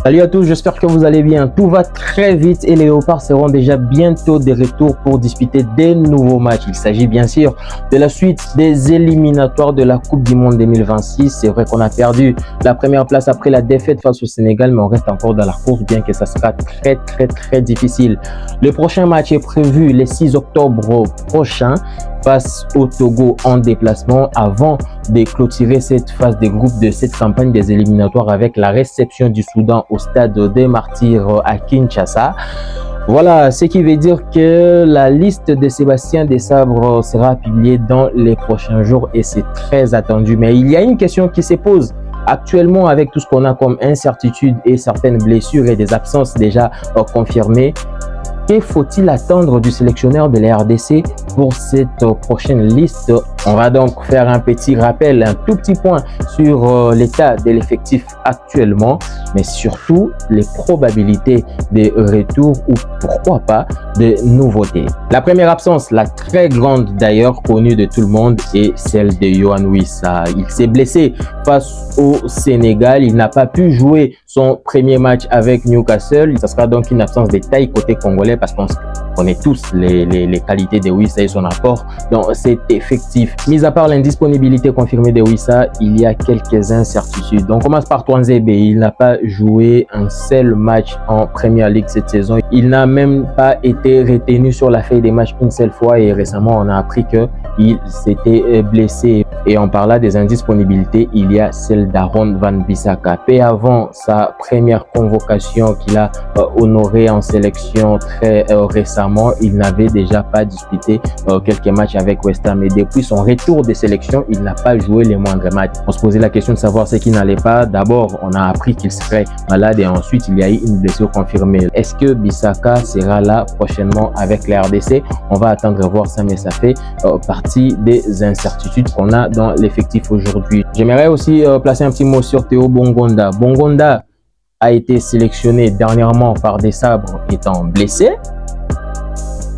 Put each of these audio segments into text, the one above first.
Salut à tous, j'espère que vous allez bien. Tout va très vite et les Léopards seront déjà bientôt de retour pour disputer des nouveaux matchs. Il s'agit bien sûr de la suite des éliminatoires de la Coupe du Monde 2026. C'est vrai qu'on a perdu la première place après la défaite face au Sénégal, mais on reste encore dans la course, bien que ça sera très difficile. Le prochain match est prévu le 6 octobre prochain face au Togo en déplacement avant de clôturer cette phase de groupe de cette campagne des éliminatoires avec la réception du Soudan au stade des Martyrs à Kinshasa. Voilà, ce qui veut dire que la liste de Sébastien Desabre sera publiée dans les prochains jours et c'est très attendu. Mais il y a une question qui se pose actuellement avec tout ce qu'on a comme incertitude et certaines blessures et des absences déjà confirmées. Que faut-il attendre du sélectionneur de la RDC pour cette prochaine liste? On va donc faire un petit rappel, un tout petit point sur l'état de l'effectif actuellement, mais surtout les probabilités de retour ou pourquoi pas de nouveautés. La première absence, la très grande d'ailleurs, connue de tout le monde, est celle de Yohan Wissa. Il s'est blessé face au Sénégal. Il n'a pas pu jouer son premier match avec Newcastle. Ça sera donc une absence de taille côté congolais parce qu'on connaît tous les qualités de Wissa et son apport dans cet effectif. Mis à part l'indisponibilité confirmée de Wissa, il y a quelques incertitudes. On commence par Touanzebe. Il n'a pas joué un seul match en Premier League cette saison. Il n'a même pas été retenu sur la feuille des matchs une seule fois et récemment on a appris qu'il s'était blessé. Et en parlant des indisponibilités, il y a celle d'Aaron Wan-Bissaka. Peu avant sa première convocation qu'il a honorée en sélection très récemment, il n'avait déjà pas disputé quelques matchs avec West Ham. Et depuis son retour des sélections, il n'a pas joué les moindres matchs. On se posait la question de savoir ce qui n'allait pas. D'abord, on a appris qu'il serait malade et ensuite, il y a eu une blessure confirmée. Est-ce que Bissaka sera là prochainement avec la RDC? On va attendre voir ça, mais ça fait partie des incertitudes qu'on a dans l'effectif aujourd'hui. J'aimerais aussi placer un petit mot sur Théo Bongonda. Bongonda a été sélectionné dernièrement par Desabre étant blessé.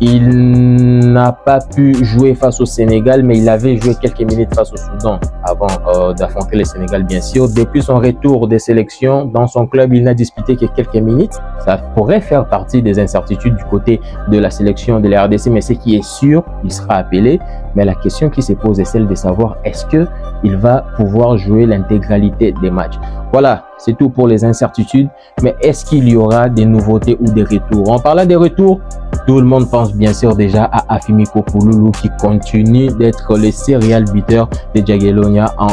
Il n'a pas pu jouer face au Sénégal, mais il avait joué quelques minutes face au Soudan avant d'affronter le Sénégal, bien sûr. Depuis son retour des sélections dans son club, il n'a disputé que quelques minutes. Ça pourrait faire partie des incertitudes du côté de la sélection de la RDC, mais ce qui est sûr, il sera appelé. Mais la question qui se pose est celle de savoir est-ce qu'il va pouvoir jouer l'intégralité des matchs. Voilà, c'est tout pour les incertitudes. Mais est-ce qu'il y aura des nouveautés ou des retours? En parlant des retours, tout le monde pense bien sûr déjà à Afimi Kopoulou qui continue d'être le serial buteur de Jagiellonia en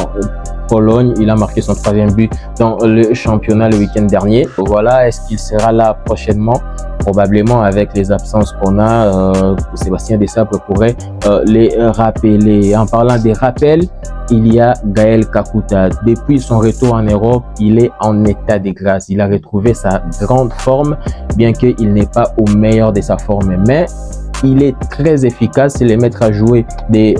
Pologne. Il a marqué son 3e but dans le championnat le week-end dernier. Voilà, est-ce qu'il sera là prochainement? Probablement avec les absences qu'on a, Sébastien Desabre pourrait les rappeler. En parlant des rappels, il y a Gaël Kakuta. Depuis son retour en Europe, il est en état de grâce. Il a retrouvé sa grande forme, bien qu'il n'est pas au meilleur de sa forme. Mais il est très efficace. C'est le mettre à jouer des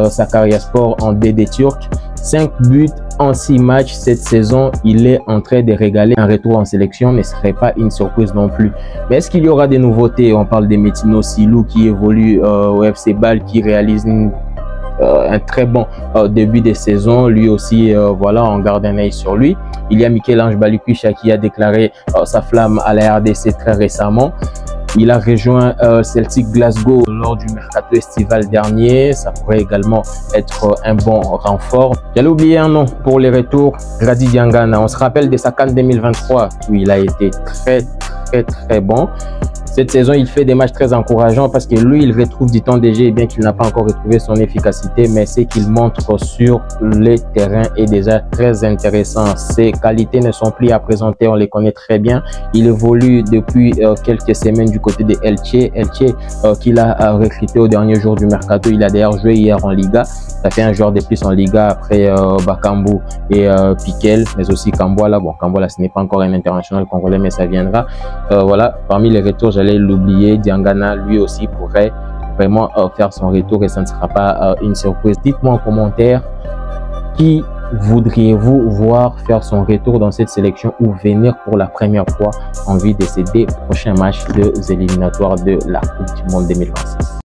Sakaryaspor en DD turc. 5 buts en 6 matchs cette saison. Il est en train de régaler. Un retour en sélection ne serait pas une surprise non plus. Mais est-ce qu'il y aura des nouveautés? On parle de Metino Silou qui évolue au FC Bâle, qui réalise un très bon début de saison. Lui aussi, voilà, on garde un œil sur lui. Il y a Michel-Ange Balikwisha qui a déclaré sa flamme à la RDC très récemment. Il a rejoint Celtic Glasgow lors du mercato estival dernier. Ça pourrait également être un bon renfort. J'allais oublier un nom pour les retours, Grady Diangana. On se rappelle de sa CAN 2023 où il a été très bon. Cette saison, il fait des matchs très encourageants parce que lui, il retrouve du temps de jeu, bien qu'il n'a pas encore retrouvé son efficacité, mais ce qu'il montre sur le terrain est déjà très intéressant. Ses qualités ne sont plus à présenter, on les connaît très bien. Il évolue depuis quelques semaines du côté de Elche. Elche qu'il a recruté au dernier jour du mercato. Il a d'ailleurs joué hier en Liga. Ça fait un joueur de plus en Liga après Bakambu et Piquel, mais aussi Kamboala. Bon, Kamboala, ce n'est pas encore un international congolais, mais ça viendra. Voilà, parmi les retours, j'allais l'oublier, Diangana, lui aussi pourrait vraiment faire son retour et ça ne sera pas une surprise. Dites-moi en commentaire qui voudriez-vous voir faire son retour dans cette sélection ou venir pour la première fois en vue de ces 2 prochains matchs des éliminatoires de la Coupe du Monde 2026.